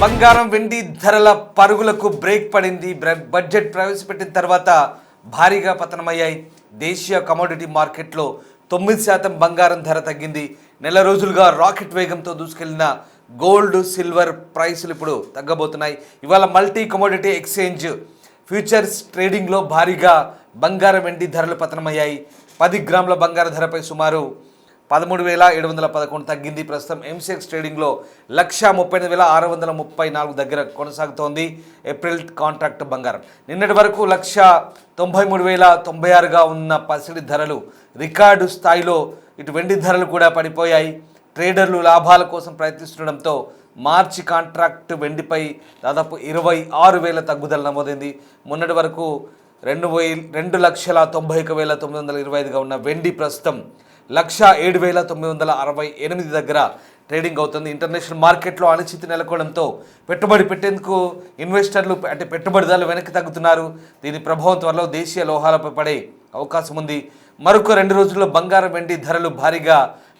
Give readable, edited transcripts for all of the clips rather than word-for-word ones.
బంగారం వెండి ధరల పరుగులకు బ్రేక్ పడింది. బడ్జెట్ ప్రవేశపెట్టిన తర్వాత భారీగా పతనమయ్యాయి. దేశీయ కమోడిటీ మార్కెట్లో 9% బంగారం ధర తగ్గింది. నెల రోజులుగా రాకెట్ వేగంతో దూసుకెళ్లిన గోల్డ్ సిల్వర్ ప్రైసులు ఇప్పుడు తగ్గబోతున్నాయి. ఇవాళ మల్టీ కమోడిటీ ఎక్స్చేంజ్ ఫ్యూచర్స్ ట్రేడింగ్లో భారీగా బంగారం వెండి ధరలు పతనమయ్యాయి. 10 గ్రాముల బంగారం ధరపై సుమారు 13,711 తగ్గింది. ప్రస్తుతం ఎంసీఎక్స్ ట్రేడింగ్లో 1,38,634 దగ్గర కొనసాగుతోంది. ఏప్రిల్ కాంట్రాక్ట్ బంగారం నిన్నటి వరకు 1,93,096గా ఉన్న పసిడి ధరలు రికార్డు స్థాయిలో. ఇటు వెండి ధరలు కూడా పడిపోయాయి. ట్రేడర్లు లాభాల కోసం ప్రయత్నిస్తుండడంతో మార్చి కాంట్రాక్ట్ వెండిపై దాదాపు 26,000 తగ్గుదల నమోదైంది. మొన్నటి వరకు 2,91,925గా ఉన్న వెండి ప్రస్తుతం 1,07,968 దగ్గర ట్రేడింగ్ అవుతుంది. ఇంటర్నేషనల్ మార్కెట్లో అనిశ్చితి నెలకొనడంతో పెట్టుబడి పెట్టేందుకు ఇన్వెస్టర్లు అంటే పెట్టుబడిదారులు వెనక్కి తగ్గుతున్నారు. దీని ప్రభావం త్వరలో దేశీయ లోహాలపై పడే అవకాశం ఉంది. మరొక 2 రోజుల్లో బంగారం వెండి ధరలు భారీగా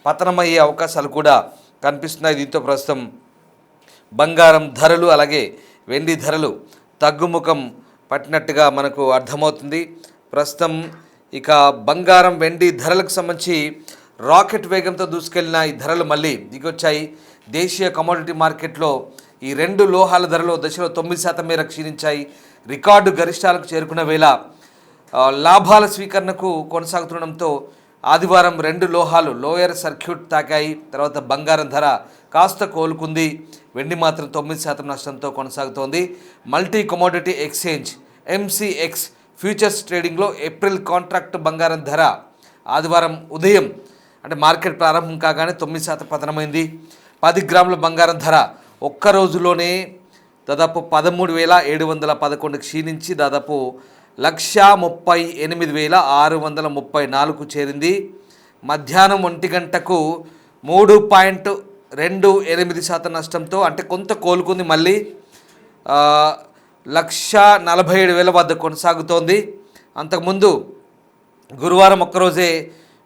పతనమయ్యే అవకాశాలు కూడా కనిపిస్తున్నాయి. దీంతో ప్రస్తుతం బంగారం ధరలు అలాగే వెండి ధరలు తగ్గుముఖం పట్టినట్టుగా మనకు అర్థమవుతుంది. ప్రస్తుతం ఇక బంగారం వెండి ధరలకు సంబంధించి రాకెట్ వేగంతో దూసుకెళ్లిన ఈ ధరలు మళ్ళీ దిగొచ్చాయి. దేశీయ కమోడిటీ మార్కెట్లో ఈ 2 లోహాల ధరలు దశలో 9% మేర క్షీణించాయి. రికార్డు గరిష్టాలకు చేరుకున్న వేళ లాభాల స్వీకరణకు కొనసాగుతుండడంతో ఆదివారం 2 లోహాలు లోయర్ సర్క్యూట్ తాకాయి. తర్వాత బంగారం ధర కాస్త కోలుకుంది. వెండి మాత్రం 9% నష్టంతో కొనసాగుతోంది. Multi commodity exchange MCX futures ట్రేడింగ్లో ఏప్రిల్ కాంట్రాక్ట్ బంగారం ధర ఆదివారం ఉదయం అంటే మార్కెట్ ప్రారంభం కాగానే 9% పతనమైంది. 10 గ్రాముల బంగారం ధర ఒక్క రోజులోనే దాదాపు 13,711 క్షీణించి దాదాపు 1,38,634 చేరింది. మధ్యాహ్నం 1 గంటకు 3.28% నష్టంతో అంటే కొంత కోలుకుంది. మళ్ళీ 1,47,000 వద్ద కొనసాగుతోంది. అంతకుముందు గురువారం ఒక్కరోజే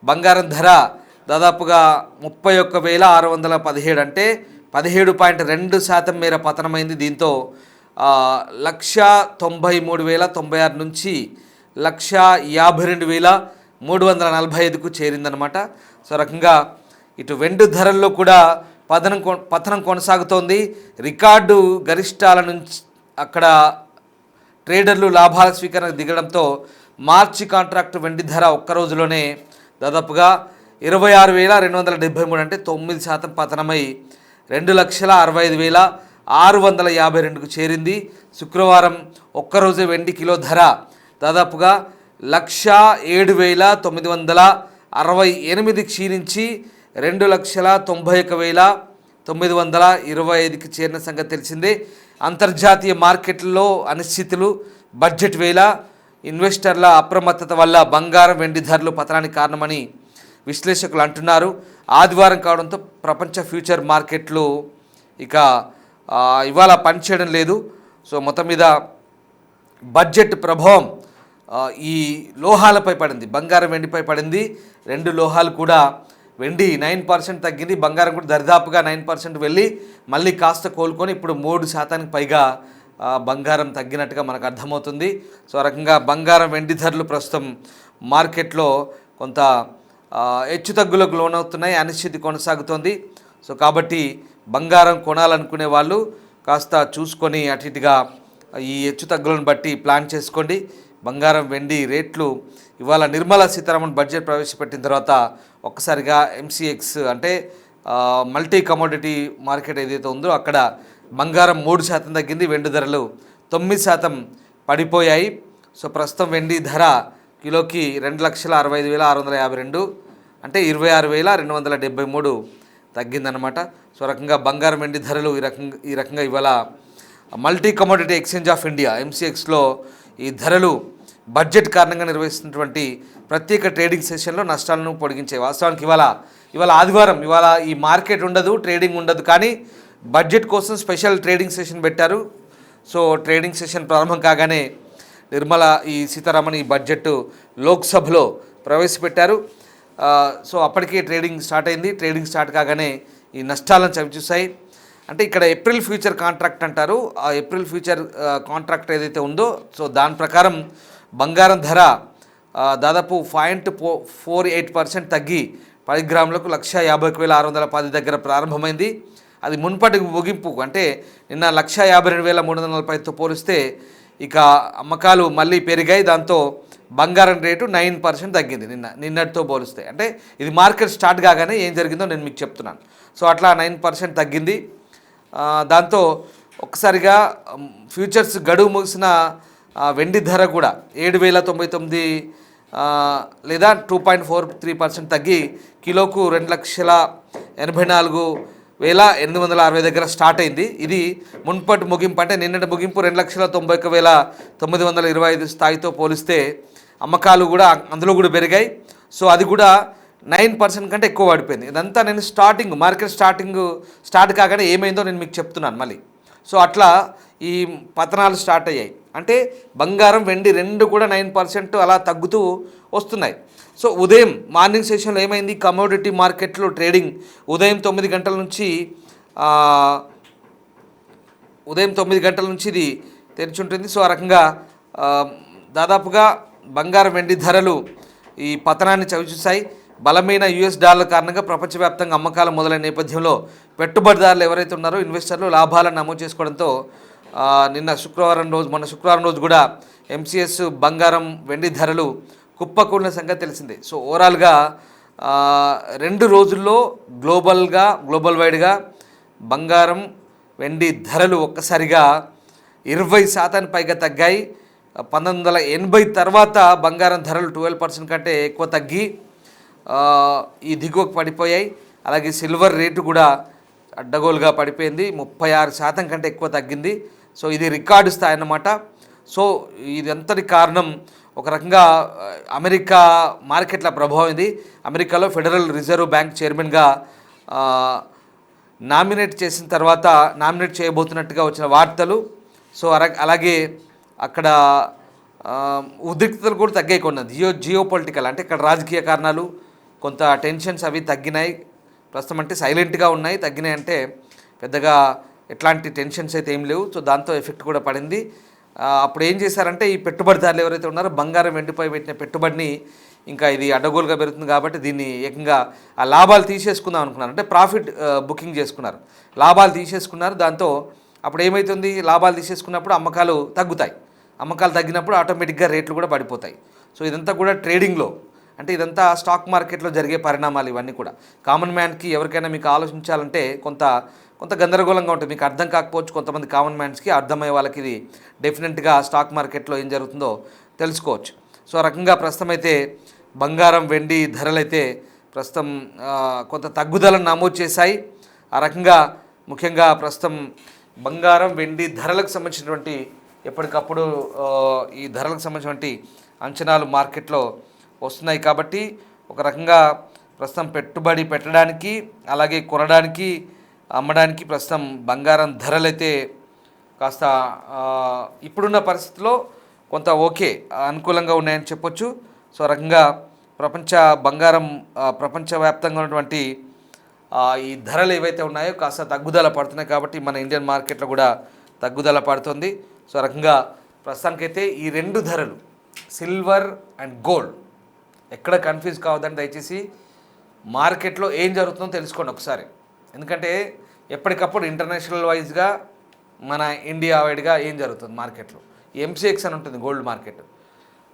బంగారం ధర దాదాపుగా 31,617 అంటే 17.2% మేర పతనమైంది. దీంతో 1,93,096 నుంచి 1,52,345కు చేరిందనమాట. సో రకంగా ఇటు వెండి ధరల్లో కూడా పతనం కొనసాగుతోంది. రికార్డు గరిష్టాల నుంచి అక్కడ ట్రేడర్లు లాభాల స్వీకరణకు దిగడంతో మార్చి కాంట్రాక్ట్ వెండి ధర ఒక్క రోజులోనే దాదాపుగా 26,273 అంటే 9% పతనమై 2,65,652కు చేరింది. శుక్రవారం ఒక్కరోజే వెండి కిలో ధర దాదాపుగా 1,07,968 క్షీణించి 2,91,925కి చేరిన సంగతి తెలిసిందే. అంతర్జాతీయ మార్కెట్లలో అనిశ్చితులు, బడ్జెట్ వేళ ఇన్వెస్టర్ల అప్రమత్తత వల్ల బంగారం వెండి ధరలు పతనానికి కారణమని విశ్లేషకులు అంటున్నారు. ఆదివారం కావడంతో ప్రపంచ ఫ్యూచర్ మార్కెట్లు ఇక ఇవాళ పనిచేయడం లేదు. సో మొత్తం మీద బడ్జెట్ ప్రభావం ఈ లోహాలపై పడింది, బంగారం వెండిపై పడింది. 2 లోహాలు కూడా వెండి 9% తగ్గింది, బంగారం కూడా దరిదాపుగా 9% వెళ్ళి మళ్ళీ కాస్త కోలుకొని ఇప్పుడు 3% పైగా బంగారం తగ్గినట్టుగా మనకు అర్థమవుతుంది. సో ఆ రకంగా బంగారం వెండి ధరలు ప్రస్తుతం మార్కెట్లో కొంత హెచ్చుతగ్గులకు లోనవుతున్నాయి. అనిశ్చితి కొనసాగుతోంది. సో కాబట్టి బంగారం కొనాలనుకునే వాళ్ళు కాస్త చూసుకొని అటు ఇటుగా ఈ హెచ్చుతగ్గులను బట్టి ప్లాన్ చేసుకోండి. బంగారం వెండి రేట్లు ఇవాళ నిర్మలా సీతారామన్ బడ్జెట్ ప్రవేశపెట్టిన తర్వాత ఒక్కసారిగా ఎంసీఎక్స్ అంటే మల్టీ కమోడిటీ మార్కెట్ ఏదైతే ఉందో అక్కడ బంగారం 3% తగ్గింది, వెండి ధరలు 9% పడిపోయాయి. సో ప్రస్తుతం వెండి ధర కిలోకి 2,65,652 అంటే 26,273 తగ్గిందనమాట. సో రకంగా బంగారం వెండి ధరలు ఈ రకంగా ఇవాళ multi commodity exchange of India ఎంసీఎక్స్లో ఈ ధరలు బడ్జెట్ కారణంగా నిర్వహిస్తున్నటువంటి ప్రత్యేక ట్రేడింగ్ సెషన్లో నష్టాలను పొడిగించాయి. వాస్తవానికి ఇవాళ ఆదివారం, ఇవాళ ఈ మార్కెట్ ఉండదు, ట్రేడింగ్ ఉండదు, కానీ బడ్జెట్ కోసం స్పెషల్ ట్రేడింగ్ సెషన్ పెట్టారు. సో ట్రేడింగ్ సెషన్ ప్రారంభం కాగానే నిర్మలా సీతారామన్ ఈ బడ్జెట్ లోక్సభలో ప్రవేశపెట్టారు. సో అప్పటికే ట్రేడింగ్ స్టార్ట్ అయింది. ట్రేడింగ్ స్టార్ట్ కాగానే ఈ నష్టాలను చవిచూశాయి. అంటే ఇక్కడ ఏప్రిల్ ఫ్యూచర్ కాంట్రాక్ట్ అంటారు. ఆ ఏప్రిల్ ఫ్యూచర్ కాంట్రాక్ట్ ఏదైతే ఉందో సో దాని ప్రకారం బంగారం ధర దాదాపు 0.48% తగ్గి 10 గ్రాములకు 1,51,610 దగ్గర ప్రారంభమైంది. అది మున్పటి ముగింపు అంటే నిన్న 1,52,340తో పోలిస్తే ఇక అమ్మకాలు మళ్ళీ పెరిగాయి. దాంతో బంగారం రేటు 9% తగ్గింది నిన్నటితో పోలిస్తే. అంటే ఇది మార్కెట్ స్టార్ట్ కాగానే ఏం జరిగిందో నేను మీకు చెప్తున్నాను. సో అట్లా 9% తగ్గింది. దాంతో ఒక్కసారిగా ఫ్యూచర్స్ గడువు ముగిసిన వెండి ధర కూడా 7,099 లేదా 2.43% తగ్గి కిలోకు 2,84,860 దగ్గర స్టార్ట్ అయింది. ఇది మున్పటి ముగింపు అంటే నిన్నటి ముగింపు 2,91,925 స్థాయితో పోలిస్తే అమ్మకాలు కూడా అందులో కూడా పెరిగాయి. సో అది కూడా 9% కంటే ఎక్కువ పడిపోయింది. ఇదంతా నేను మార్కెట్ స్టార్ట్ కాగానే ఏమైందో నేను మీకు చెప్తున్నాను మళ్ళీ. సో అట్లా ఈ పతనాలు స్టార్ట్ అయ్యాయి. అంటే బంగారం వెండి రెండు కూడా 9% అలా తగ్గుతూ వస్తున్నాయి. సో ఉదయం మార్నింగ్ సెషన్లో ఏమైంది, కమోడిటీ మార్కెట్లో ట్రేడింగ్ ఉదయం 9 గంటల నుంచి ఇది తెరిచి ఉంటుంది. సో ఆ రకంగా దాదాపుగా బంగారం వెండి ధరలు ఈ పతనాన్ని చవిచూశాయి. బలమైన యుఎస్ డాలర్ కారణంగా ప్రపంచవ్యాప్తంగా అమ్మకాలు మొదలైన నేపథ్యంలో పెట్టుబడిదారులు ఎవరైతే ఉన్నారో ఇన్వెస్టర్లు లాభాలను నమోదు చేసుకోవడంతో మొన్న శుక్రవారం రోజు కూడా ఎంసీఎస్ బంగారం వెండి ధరలు కుప్పకూలిన సంగతి తెలిసిందే. సో ఓవరాల్గా 2 రోజుల్లో గ్లోబల్ వైడ్గా బంగారం వెండి ధరలు ఒక్కసారిగా 20% పైగా తగ్గాయి. 1980 తర్వాత బంగారం ధరలు 12% కంటే ఎక్కువ తగ్గి ఈ దిగువకు పడిపోయాయి. అలాగే సిల్వర్ రేటు కూడా అడ్డగోలుగా పడిపోయింది, 36% కంటే ఎక్కువ తగ్గింది. సో ఇది రికార్డు స్థాయి అన్నమాట. సో ఇదంతటి కారణం ఒక రకంగా అమెరికా మార్కెట్ల ప్రభావం. ఇది అమెరికాలో ఫెడరల్ రిజర్వ్ బ్యాంక్ చైర్మన్గా నామినేట్ చేయబోతున్నట్టుగా వచ్చిన వార్తలు. సో అలాగే అక్కడ ఉద్రిక్తతలు కూడా తగ్గాయి. జియో పొలిటికల్ అంటే ఇక్కడ రాజకీయ కారణాలు, కొంత టెన్షన్స్ అవి తగ్గినాయి. ప్రస్తుతం అంటే సైలెంట్గా ఉన్నాయి. తగ్గినాయి అంటే పెద్దగా ఎట్లాంటి టెన్షన్స్ అయితే ఏం లేవు. సో దాంతో ఎఫెక్ట్ కూడా పడింది. అప్పుడు ఏం చేశారంటే ఈ పెట్టుబడిదారులు ఎవరైతే ఉన్నారో బంగారం వెండిపై పెట్టిన పెట్టుబడిని ఇంకా ఇది అడ్డగోలుగా పెరుగుతుంది కాబట్టి దీన్ని ఏకంగా ఆ లాభాలు తీసేసుకుందాం అనుకున్నారు. అంటే ప్రాఫిట్ బుకింగ్ చేసుకున్నారు, లాభాలు తీసేసుకున్నారు. దాంతో అప్పుడు ఏమవుతుంది, లాభాలు తీసేసుకున్నప్పుడు అమ్మకాలు తగ్గుతాయి. అమ్మకాలు తగ్గినప్పుడు ఆటోమేటిక్గా రేట్లు కూడా పడిపోతాయి. సో ఇదంతా కూడా ట్రేడింగ్లో అంటే ఇదంతా స్టాక్ మార్కెట్లో జరిగే పరిణామాలు ఇవన్నీ కూడా. కామన్ మ్యాన్కి ఎవరికైనా మీకు ఆలోచించాలంటే కొంత గందరగోళంగా ఉంటుంది. మీకు అర్థం కాకపోవచ్చు, కొంతమంది కామన్ మ్యాన్స్కి అర్థమయ్యే వాళ్ళకి ఇది డెఫినెట్గా స్టాక్ మార్కెట్లో ఏం జరుగుతుందో తెలుసుకోవచ్చు. సో ఆ రకంగా ప్రస్తుతం అయితే బంగారం వెండి ధరలైతే ప్రస్తుతం కొంత తగ్గుదలను నమోదు చేశాయి. ఆ రకంగా ముఖ్యంగా ప్రస్తుతం బంగారం వెండి ధరలకు సంబంధించినటువంటి ఎప్పటికప్పుడు ఈ ధరలకు సంబంధించినటువంటి అంచనాలు మార్కెట్లో వస్తున్నాయి. కాబట్టి ఒక రకంగా ప్రస్తుతం పెట్టుబడి పెట్టడానికి అలాగే కొనడానికి అమ్మడానికి ప్రస్తుతం బంగారం ధరలైతే కాస్త ఇప్పుడున్న పరిస్థితిలో కొంత అనుకూలంగా ఉన్నాయని చెప్పొచ్చు. సో రకంగా ప్రపంచవ్యాప్తంగా ఉన్నటువంటి ఈ ధరలు ఏవైతే ఉన్నాయో కాస్త తగ్గుదల పడుతున్నాయి. కాబట్టి మన ఇండియన్ మార్కెట్లో కూడా తగ్గుదల పడుతుంది. సో రకంగా ప్రస్తుతానికైతే ఈ 2 ధరలు సిల్వర్ అండ్ గోల్డ్ ఎక్కడ కన్ఫ్యూజ్ కావద్దని దయచేసి మార్కెట్లో ఏం జరుగుతుందో తెలుసుకోండి ఒకసారి. ఎందుకంటే ఎప్పటికప్పుడు ఇంటర్నేషనల్ వైజ్గా మన ఇండియా వైడ్గా ఏం జరుగుతుంది మార్కెట్లో. ఎంసీఎక్స్ అని ఉంటుంది గోల్డ్ మార్కెట్.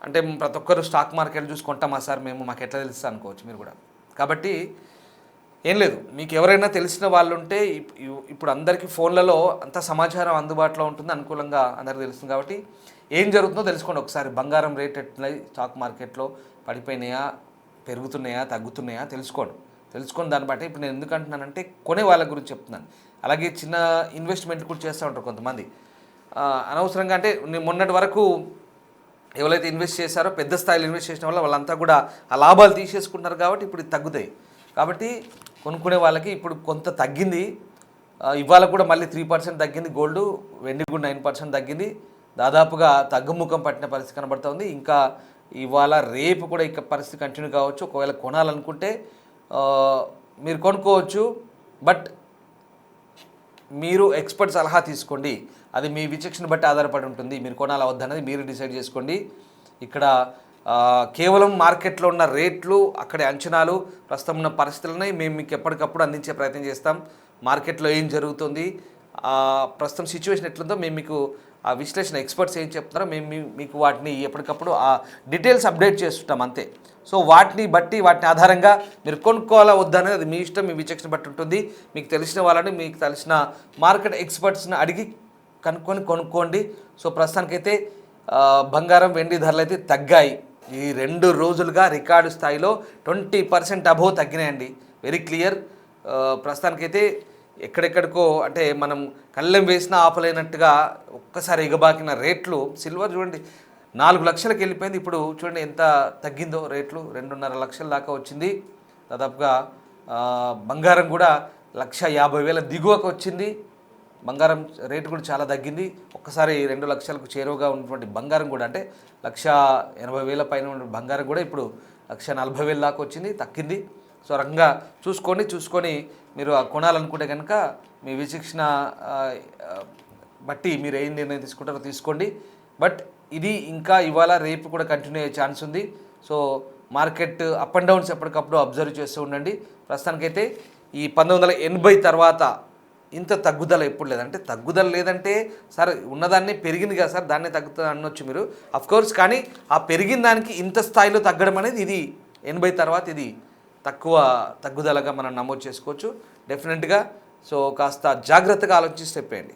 అంటే ప్రతి ఒక్కరు స్టాక్ మార్కెట్ చూసుకుంటామా సార్ మాకు ఎట్లా తెలుస్తుంది అనుకోవచ్చు మీరు కూడా. కాబట్టి ఏం లేదు, మీకు ఎవరైనా తెలిసిన వాళ్ళు ఉంటే ఇప్పుడు అందరికీ ఫోన్లలో అంత సమాచారం అందుబాటులో ఉంటుంది, అనుకూలంగా అందరికీ తెలుస్తుంది. కాబట్టి ఏం జరుగుతుందో తెలుసుకోండి ఒకసారి. బంగారం రేట్ ఎట్లా స్టాక్ మార్కెట్లో పడిపోయినాయా, పెరుగుతున్నాయా, తగ్గుతున్నాయా తెలుసుకొని దాన్ని బట్టి ఇప్పుడు నేను ఎందుకు అంటున్నానంటే కొనే వాళ్ళ గురించి చెప్తున్నాను. అలాగే చిన్న ఇన్వెస్ట్మెంట్ కూడా చేస్తూ ఉంటారు కొంతమంది అనవసరంగా. అంటే మొన్నటి వరకు ఎవరైతే ఇన్వెస్ట్ చేశారో పెద్ద స్థాయిలో ఇన్వెస్ట్ చేసిన వాళ్ళంతా కూడా ఆ లాభాలు తీసేసుకుంటున్నారు కాబట్టి ఇప్పుడు ఇది తగ్గుతాయి. కాబట్టి కొనుక్కునే వాళ్ళకి ఇప్పుడు కొంత తగ్గింది. ఇవాళ కూడా మళ్ళీ 3% తగ్గింది గోల్డ్, వెండి కూడా 9% తగ్గింది. దాదాపుగా తగ్గుముఖం పట్టిన పరిస్థితి కనబడుతుంది. ఇంకా ఇవాళ రేపు కూడా ఇక పరిస్థితి కంటిన్యూ కావచ్చు. ఒకవేళ కొనాలనుకుంటే మీరు కొనుక్కోవచ్చు. బట్ మీరు ఎక్స్పర్ట్ సలహా తీసుకోండి. అది మీ విచక్షణ బట్టి ఆధారపడి ఉంటుంది. మీరు కొనాలా వద్దన్నది మీరు డిసైడ్ చేసుకోండి. ఇక్కడ కేవలం మార్కెట్లో ఉన్న రేట్లు, అక్కడి అంచనాలు, ప్రస్తుతం ఉన్న పరిస్థితులని మేము మీకు ఎప్పటికప్పుడు అందించే ప్రయత్నం చేస్తాం. మార్కెట్లో ఏం జరుగుతుంది, ప్రస్తుతం సిచ్యువేషన్ ఎట్లుందో మేము మీకు ఆ విశ్లేషణ ఎక్స్పర్ట్స్ ఏం చెప్తారో మేము మీకు వాటిని ఎప్పటికప్పుడు ఆ డీటెయిల్స్ అప్డేట్ చేస్తుంటాం అంతే. సో వాటిని బట్టి వాటిని ఆధారంగా మీరు కొనుక్కోవాలా వద్దనేది అది మీ ఇష్టం, మీ విచక్షణ బట్టి ఉంటుంది. మీకు తెలిసిన వాళ్ళని, మీకు తెలిసిన మార్కెట్ ఎక్స్పర్ట్స్ని అడిగి కొనుక్కోండి. సో ప్రస్తుతానికైతే బంగారం, వెండి ధరలు అయితే తగ్గాయి. ఈ 2 రోజులుగా రికార్డు స్థాయిలో 20% అబోవ్ తగ్గినాయండి. Very clear. ప్రస్తుతానికైతే ఎక్కడెక్కడికో అంటే మనం కళ్ళెం వేసినా ఆపలేనట్టుగా ఒక్కసారి ఎగబాకిన రేట్లు. సిల్వర్ చూడండి 4 లక్షలకు వెళ్ళిపోయింది. ఇప్పుడు చూడండి ఎంత తగ్గిందో రేట్లు, 2.5 లక్షల దాకా వచ్చింది దాదాపుగా. బంగారం కూడా 1,50,000 దిగువకు వచ్చింది. బంగారం రేటు కూడా చాలా తగ్గింది. ఒక్కసారి 2 లక్షలకు చేరువగా ఉన్నటువంటి బంగారం కూడా అంటే 1,80,000 పైన ఉన్న బంగారం కూడా ఇప్పుడు 1,40,000 దాకా వచ్చింది, తగ్గింది. సో రకంగా చూసుకొని మీరు కొనాలనుకుంటే కనుక మీ విచక్షణ బట్టి మీరు ఏం నిర్ణయం తీసుకుంటారో తీసుకోండి. బట్ ఇది ఇంకా ఇవాళ రేపు కూడా కంటిన్యూ అయ్యే ఛాన్స్ ఉంది. So market up and downs ఎప్పటికప్పుడు అబ్జర్వ్ చేస్తూ ఉండండి. ప్రస్తుతానికైతే ఈ 1980 తర్వాత ఇంత తగ్గుదల ఎప్పుడు లేదంటే, తగ్గుదల లేదంటే సార్ ఉన్నదాన్ని పెరిగింది కదా సార్, దాన్నే తగ్గుతుంది అనొచ్చు మీరు, అఫ్కోర్స్. కానీ ఆ పెరిగిన దానికి ఇంత స్థాయిలో తగ్గడం అనేది ఇది 80 తర్వాత ఇది తక్కువ తగ్గుదలగా మనం నమోదు చేసుకోవచ్చు డెఫినెట్గా. సో కాస్త జాగ్రత్తగా ఆలోచించి స్టెప్ వేయండి.